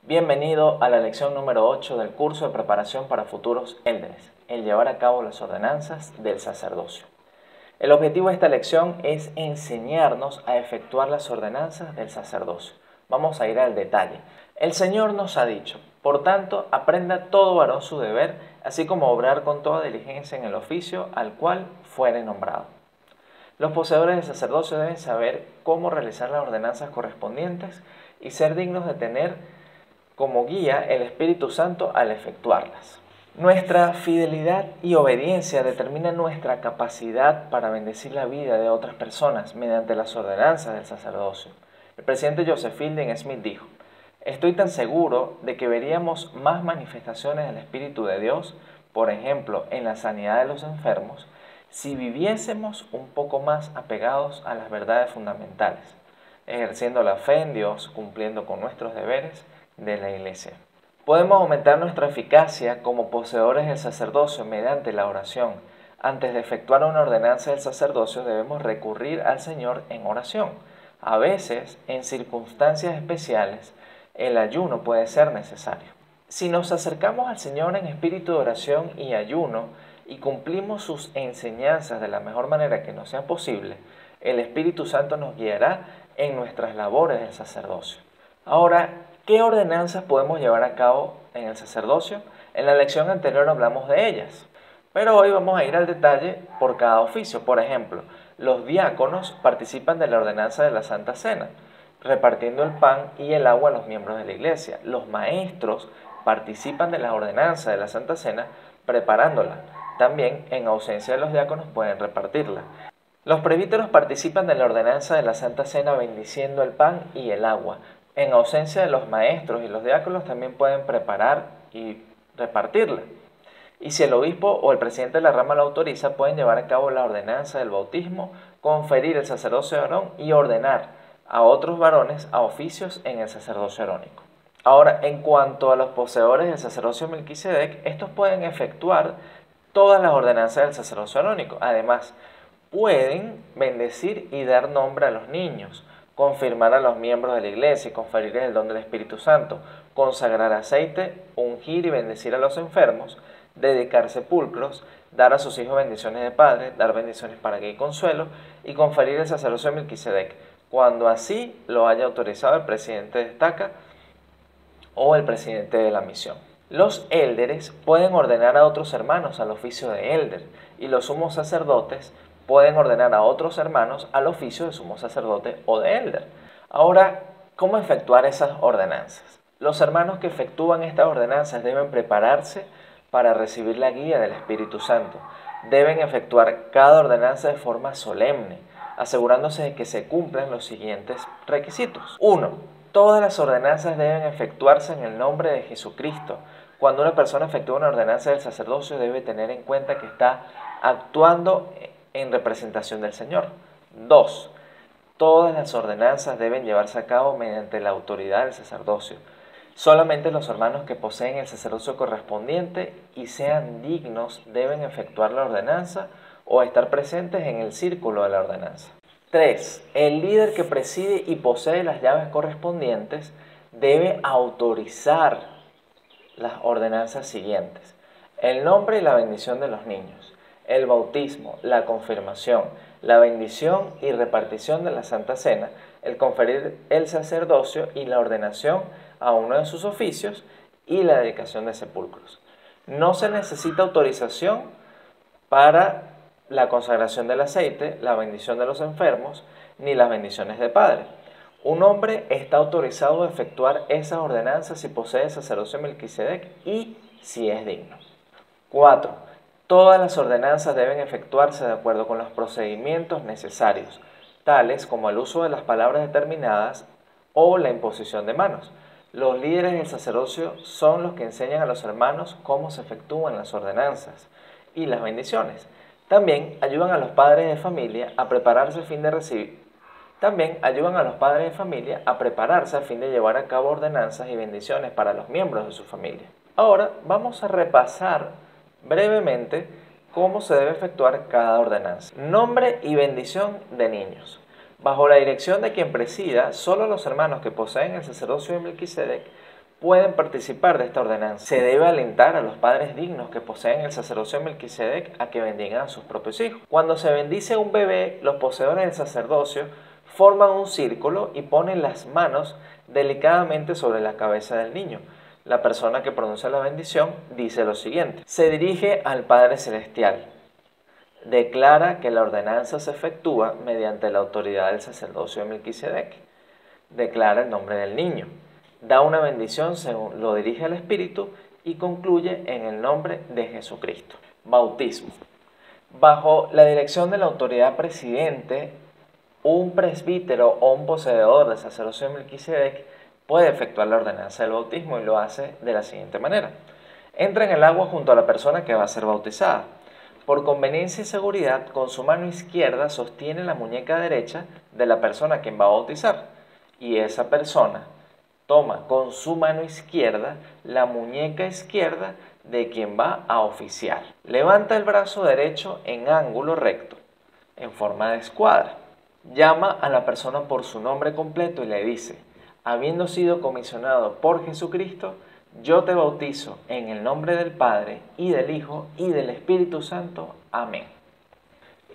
Bienvenido a la lección número 8 del curso de preparación para futuros élderes, el llevar a cabo las ordenanzas del sacerdocio. El objetivo de esta lección es enseñarnos a efectuar las ordenanzas del sacerdocio. Vamos a ir al detalle. El Señor nos ha dicho, por tanto, aprenda todo varón su deber, así como obrar con toda diligencia en el oficio al cual fuere nombrado. Los poseedores del sacerdocio deben saber cómo realizar las ordenanzas correspondientes y ser dignos de tener como guía el Espíritu Santo al efectuarlas. Nuestra fidelidad y obediencia determinan nuestra capacidad para bendecir la vida de otras personas mediante las ordenanzas del sacerdocio. El presidente Joseph Fielding Smith dijo: "Estoy tan seguro de que veríamos más manifestaciones del Espíritu de Dios, por ejemplo, en la sanidad de los enfermos, si viviésemos un poco más apegados a las verdades fundamentales, ejerciendo la fe en Dios, cumpliendo con nuestros deberes de la Iglesia". Podemos aumentar nuestra eficacia como poseedores del sacerdocio mediante la oración. Antes de efectuar una ordenanza del sacerdocio debemos recurrir al Señor en oración. A veces, en circunstancias especiales, el ayuno puede ser necesario. Si nos acercamos al Señor en espíritu de oración y ayuno y cumplimos sus enseñanzas de la mejor manera que nos sea posible, el Espíritu Santo nos guiará en nuestras labores del sacerdocio. Ahora, ¿qué ordenanzas podemos llevar a cabo en el sacerdocio? En la lección anterior hablamos de ellas, pero hoy vamos a ir al detalle por cada oficio. Por ejemplo, los diáconos participan de la ordenanza de la Santa Cena, repartiendo el pan y el agua a los miembros de la iglesia. Los maestros participan de la ordenanza de la Santa Cena, preparándola. También, en ausencia de los diáconos, pueden repartirla. Los presbíteros participan de la ordenanza de la Santa Cena, bendiciendo el pan y el agua. En ausencia de los maestros y los diáconos, también pueden preparar y repartirla. Y si el obispo o el presidente de la rama lo autoriza, pueden llevar a cabo la ordenanza del bautismo, conferir el sacerdocio varón y ordenar a otros varones a oficios en el sacerdocio arónico. Ahora, en cuanto a los poseedores del sacerdocio Melquisedec, estos pueden efectuar todas las ordenanzas del sacerdocio arónico. Además, pueden bendecir y dar nombre a los niños, confirmar a los miembros de la iglesia y conferirles el don del Espíritu Santo, consagrar aceite, ungir y bendecir a los enfermos, dedicar sepulcros, dar a sus hijos bendiciones de padre, dar bendiciones para guía y consuelo, y conferir el sacerdocio de Melquisedec, cuando así lo haya autorizado el presidente de estaca o el presidente de la misión. Los élderes pueden ordenar a otros hermanos al oficio de élder, y los sumos sacerdotes pueden ordenar a otros hermanos al oficio de sumo sacerdote o de élder. Ahora, ¿cómo efectuar esas ordenanzas? Los hermanos que efectúan estas ordenanzas deben prepararse para recibir la guía del Espíritu Santo. Deben efectuar cada ordenanza de forma solemne, asegurándose de que se cumplan los siguientes requisitos. 1. Todas las ordenanzas deben efectuarse en el nombre de Jesucristo. Cuando una persona efectúa una ordenanza del sacerdocio, debe tener en cuenta que está actuando en representación del Señor. 2. Todas las ordenanzas deben llevarse a cabo mediante la autoridad del sacerdocio. Solamente los hermanos que poseen el sacerdocio correspondiente y sean dignos deben efectuar la ordenanza o estar presentes en el círculo de la ordenanza. 3. El líder que preside y posee las llaves correspondientes debe autorizar las ordenanzas siguientes: el nombre y la bendición de los niños, el bautismo, la confirmación, la bendición y repartición de la Santa Cena, el conferir el sacerdocio y la ordenación a uno de sus oficios y la dedicación de sepulcros. No se necesita autorización para la consagración del aceite, la bendición de los enfermos, ni las bendiciones de padre. Un hombre está autorizado a efectuar esas ordenanzas si posee el sacerdocio Melquisedec y si es digno. 4. Todas las ordenanzas deben efectuarse de acuerdo con los procedimientos necesarios, tales como el uso de las palabras determinadas o la imposición de manos. Los líderes del sacerdocio son los que enseñan a los hermanos cómo se efectúan las ordenanzas y las bendiciones. También ayudan a los padres de familia a prepararse a fin de llevar a cabo ordenanzas y bendiciones para los miembros de su familia. Ahora vamos a repasar brevemente cómo se debe efectuar cada ordenanza. Nombre y bendición de niños. Bajo la dirección de quien presida, solo los hermanos que poseen el sacerdocio de Melquisedec pueden participar de esta ordenanza. Se debe alentar a los padres dignos que poseen el sacerdocio de Melquisedec a que bendigan a sus propios hijos. Cuando se bendice a un bebé, los poseedores del sacerdocio forman un círculo y ponen las manos delicadamente sobre la cabeza del niño. La persona que pronuncia la bendición dice lo siguiente: se dirige al Padre Celestial. Declara que la ordenanza se efectúa mediante la autoridad del sacerdocio de Melquisedec. Declara el nombre del niño. Da una bendición según lo dirige al Espíritu y concluye en el nombre de Jesucristo. Bautismo. Bajo la dirección de la autoridad presidente, un presbítero o un poseedor del sacerdocio de Melquisedec puede efectuar la ordenanza del bautismo y lo hace de la siguiente manera. Entra en el agua junto a la persona que va a ser bautizada. Por conveniencia y seguridad, con su mano izquierda sostiene la muñeca derecha de la persona a quien va a bautizar, y esa persona toma con su mano izquierda la muñeca izquierda de quien va a oficiar. Levanta el brazo derecho en ángulo recto, en forma de escuadra. Llama a la persona por su nombre completo y le dice: habiendo sido comisionado por Jesucristo, yo te bautizo en el nombre del Padre, y del Hijo, y del Espíritu Santo. Amén.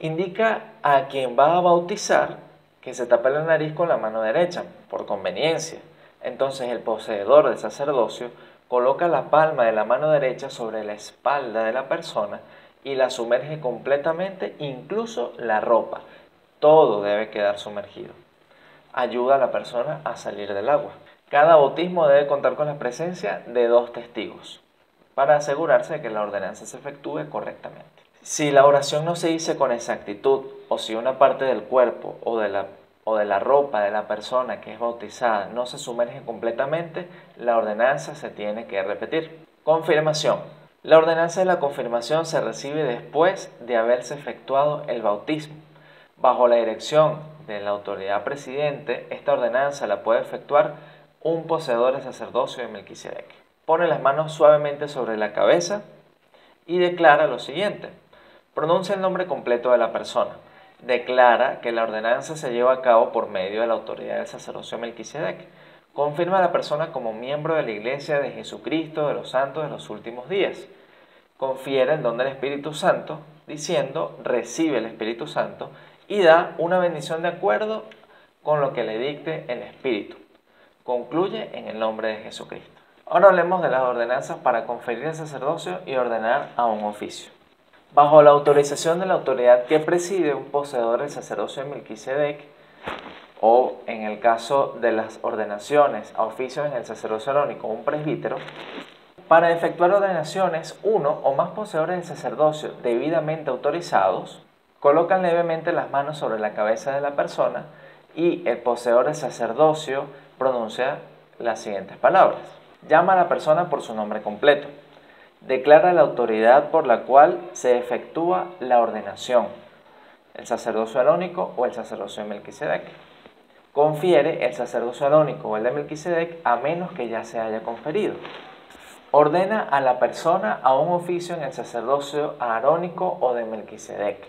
Indica a quien va a bautizar que se tape la nariz con la mano derecha, por conveniencia. Entonces el poseedor del sacerdocio coloca la palma de la mano derecha sobre la espalda de la persona y la sumerge completamente, incluso la ropa. Todo debe quedar sumergido. Ayuda a la persona a salir del agua. Cada bautismo debe contar con la presencia de 2 testigos para asegurarse de que la ordenanza se efectúe correctamente. Si la oración no se dice con exactitud, o si una parte del cuerpo o de la ropa de la persona que es bautizada no se sumerge completamente, la ordenanza se tiene que repetir. Confirmación. La ordenanza de la confirmación se recibe después de haberse efectuado el bautismo. Bajo la dirección de la autoridad presidente, esta ordenanza la puede efectuar un poseedor del sacerdocio de Melquisedec. Pone las manos suavemente sobre la cabeza y declara lo siguiente. Pronuncia el nombre completo de la persona. Declara que la ordenanza se lleva a cabo por medio de la autoridad del sacerdocio de Melquisedec. Confirma a la persona como miembro de la Iglesia de Jesucristo de los santos de los últimos días. Confiere el don del Espíritu Santo, diciendo: recibe el Espíritu Santo, y da una bendición de acuerdo con lo que le dicte el Espíritu. Concluye en el nombre de Jesucristo. Ahora hablemos de las ordenanzas para conferir el sacerdocio y ordenar a un oficio. Bajo la autorización de la autoridad que preside un poseedor del sacerdocio de Melquisedec, o en el caso de las ordenaciones a oficios en el sacerdocio arónico, un presbítero, para efectuar ordenaciones, uno o más poseedores del sacerdocio debidamente autorizados colocan levemente las manos sobre la cabeza de la persona y el poseedor del sacerdocio pronuncia las siguientes palabras. Llama a la persona por su nombre completo. Declara la autoridad por la cual se efectúa la ordenación, el sacerdocio arónico o el sacerdocio de Melquisedec. Confiere el sacerdocio arónico o el de Melquisedec a menos que ya se haya conferido. Ordena a la persona a un oficio en el sacerdocio arónico o de Melquisedec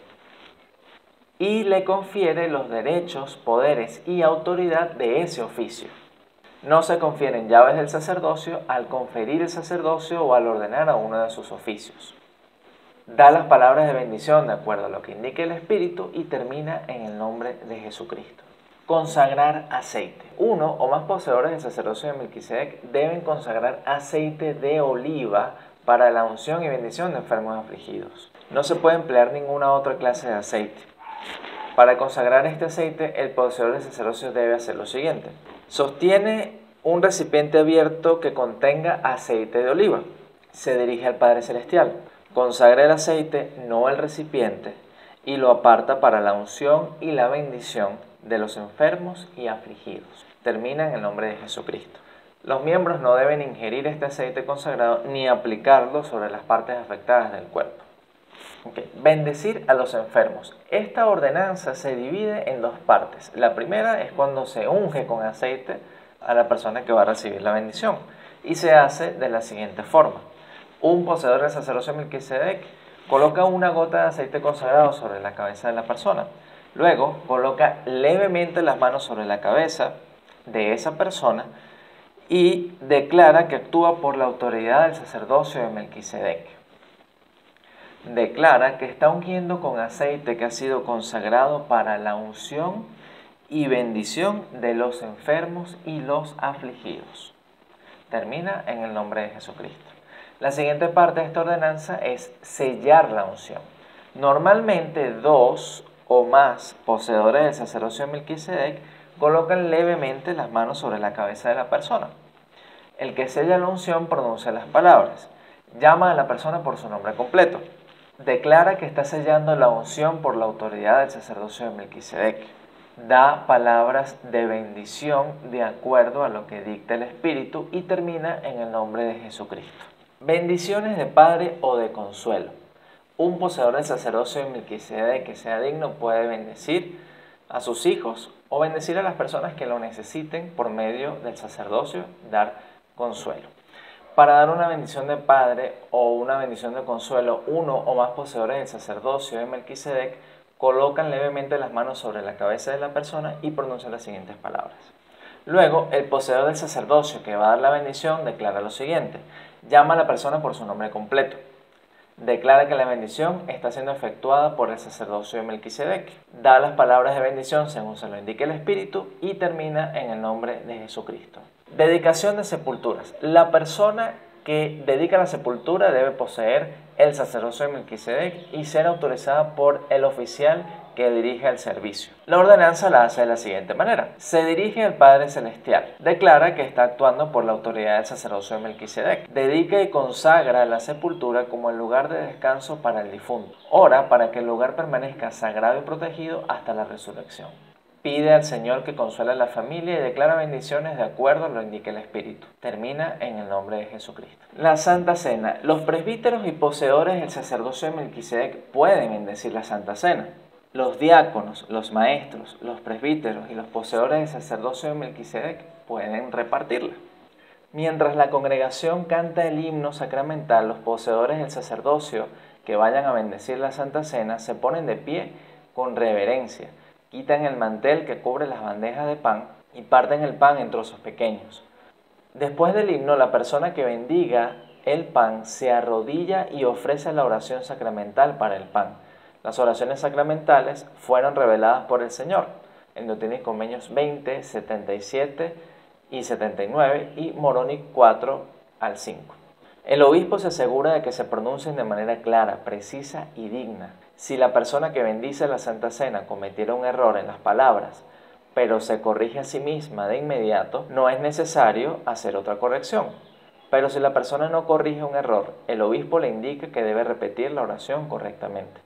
y le confiere los derechos, poderes y autoridad de ese oficio. No se confieren llaves del sacerdocio al conferir el sacerdocio o al ordenar a uno de sus oficios. Da las palabras de bendición de acuerdo a lo que indique el Espíritu y termina en el nombre de Jesucristo. Consagrar aceite. Uno o más poseedores del sacerdocio de Melquisedec deben consagrar aceite de oliva para la unción y bendición de enfermos afligidos. No se puede emplear ninguna otra clase de aceite. Para consagrar este aceite, el poseedor del sacerdocio debe hacer lo siguiente. Sostiene un recipiente abierto que contenga aceite de oliva. Se dirige al Padre Celestial. Consagra el aceite, no el recipiente, y lo aparta para la unción y la bendición de los enfermos y afligidos. Termina en el nombre de Jesucristo. Los miembros no deben ingerir este aceite consagrado ni aplicarlo sobre las partes afectadas del cuerpo. Bendecir a los enfermos. Esta ordenanza se divide en 2 partes. La primera es cuando se unge con aceite a la persona que va a recibir la bendición. Y se hace de la siguiente forma. Un poseedor del sacerdocio de Melquisedec coloca una gota de aceite consagrado sobre la cabeza de la persona. Luego coloca levemente las manos sobre la cabeza de esa persona y declara que actúa por la autoridad del sacerdocio de Melquisedec. Declara que está ungiendo con aceite que ha sido consagrado para la unción y bendición de los enfermos y los afligidos. Termina en el nombre de Jesucristo. La siguiente parte de esta ordenanza es sellar la unción. Normalmente 2 o más poseedores del sacerdocio de Melquisedec colocan levemente las manos sobre la cabeza de la persona. El que sella la unción pronuncia las palabras, llama a la persona por su nombre completo, declara que está sellando la unción por la autoridad del sacerdocio de Melquisedec, da palabras de bendición de acuerdo a lo que dicta el Espíritu y termina en el nombre de Jesucristo. Bendiciones de padre o de consuelo. Un poseedor del sacerdocio de Melquisedec que sea digno puede bendecir a sus hijos o bendecir a las personas que lo necesiten por medio del sacerdocio, dar consuelo. Para dar una bendición de padre o una bendición de consuelo, uno o más poseedores del sacerdocio de Melquisedec colocan levemente las manos sobre la cabeza de la persona y pronuncian las siguientes palabras. Luego, el poseedor del sacerdocio que va a dar la bendición declara lo siguiente: llama a la persona por su nombre completo. Declara que la bendición está siendo efectuada por el sacerdocio de Melquisedec. Da las palabras de bendición según se lo indique el Espíritu y termina en el nombre de Jesucristo. Dedicación de sepulturas. La persona que dedica la sepultura debe poseer el sacerdocio de Melquisedec y ser autorizada por el oficial que dirige el servicio. La ordenanza la hace de la siguiente manera. Se dirige al Padre Celestial. Declara que está actuando por la autoridad del sacerdocio de Melquisedec. Dedica y consagra la sepultura como el lugar de descanso para el difunto. Ora para que el lugar permanezca sagrado y protegido hasta la resurrección. Pide al Señor que consuele a la familia y declara bendiciones de acuerdo a lo que indique el Espíritu. Termina en el nombre de Jesucristo. La Santa Cena. Los presbíteros y poseedores del sacerdocio de Melquisedec pueden bendecir la Santa Cena. Los diáconos, los maestros, los presbíteros y los poseedores del sacerdocio de Melquisedec pueden repartirla. Mientras la congregación canta el himno sacramental, los poseedores del sacerdocio que vayan a bendecir la Santa Cena se ponen de pie con reverencia, quitan el mantel que cubre las bandejas de pan y parten el pan en trozos pequeños. Después del himno, la persona que bendiga el pan se arrodilla y ofrece la oración sacramental para el pan. Las oraciones sacramentales fueron reveladas por el Señor en Deuteronomios 20, 77 y 79 y Moroni 4 al 5. El obispo se asegura de que se pronuncien de manera clara, precisa y digna. Si la persona que bendice la Santa Cena cometiera un error en las palabras, pero se corrige a sí misma de inmediato, no es necesario hacer otra corrección. Pero si la persona no corrige un error, el obispo le indica que debe repetir la oración correctamente.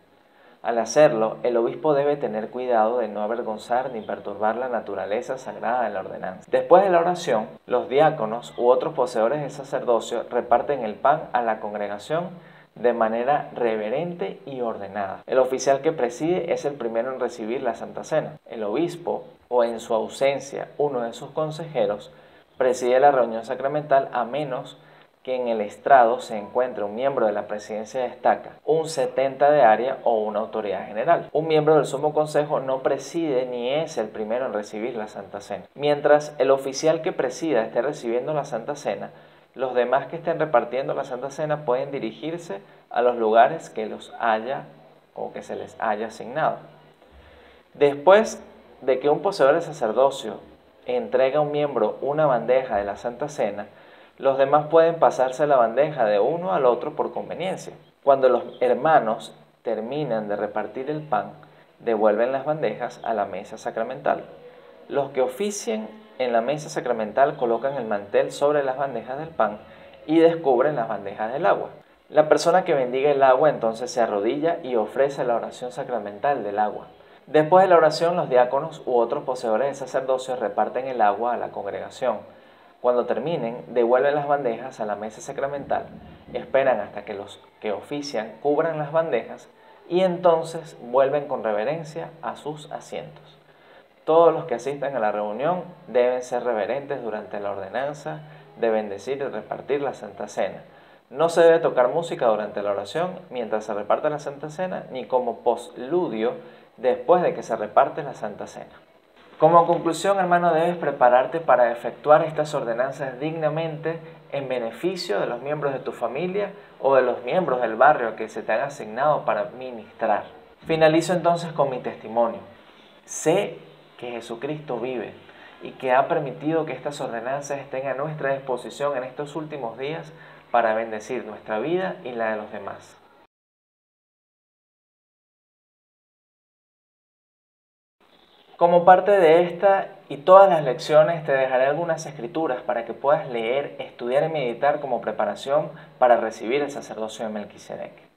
Al hacerlo, el obispo debe tener cuidado de no avergonzar ni perturbar la naturaleza sagrada de la ordenanza. Después de la oración, los diáconos u otros poseedores del sacerdocio reparten el pan a la congregación de manera reverente y ordenada. El oficial que preside es el primero en recibir la Santa Cena. El obispo, o en su ausencia uno de sus consejeros, preside la reunión sacramental a menos que en el estrado se encuentre un miembro de la presidencia de estaca, un 70 de área o una autoridad general. Un miembro del Sumo Consejo no preside ni es el primero en recibir la Santa Cena. Mientras el oficial que presida esté recibiendo la Santa Cena, los demás que estén repartiendo la Santa Cena pueden dirigirse a los lugares que los haya o que se les haya asignado. Después de que un poseedor del sacerdocio entrega a un miembro una bandeja de la Santa Cena, los demás pueden pasarse la bandeja de uno al otro por conveniencia. Cuando los hermanos terminan de repartir el pan, devuelven las bandejas a la mesa sacramental. Los que oficien en la mesa sacramental colocan el mantel sobre las bandejas del pan y descubren las bandejas del agua. La persona que bendiga el agua entonces se arrodilla y ofrece la oración sacramental del agua. Después de la oración, los diáconos u otros poseedores del sacerdocio reparten el agua a la congregación. Cuando terminen, devuelven las bandejas a la mesa sacramental, esperan hasta que los que ofician cubran las bandejas y entonces vuelven con reverencia a sus asientos. Todos los que asistan a la reunión deben ser reverentes durante la ordenanza de bendecir y repartir la Santa Cena. No se debe tocar música durante la oración mientras se reparte la Santa Cena, ni como postludio después de que se reparte la Santa Cena. Como conclusión, hermano, debes prepararte para efectuar estas ordenanzas dignamente en beneficio de los miembros de tu familia o de los miembros del barrio que se te han asignado para ministrar. Finalizo entonces con mi testimonio. Sé que Jesucristo vive y que ha permitido que estas ordenanzas estén a nuestra disposición en estos últimos días para bendecir nuestra vida y la de los demás. Como parte de esta y todas las lecciones te dejaré algunas escrituras para que puedas leer, estudiar y meditar como preparación para recibir el sacerdocio de Melquisedec.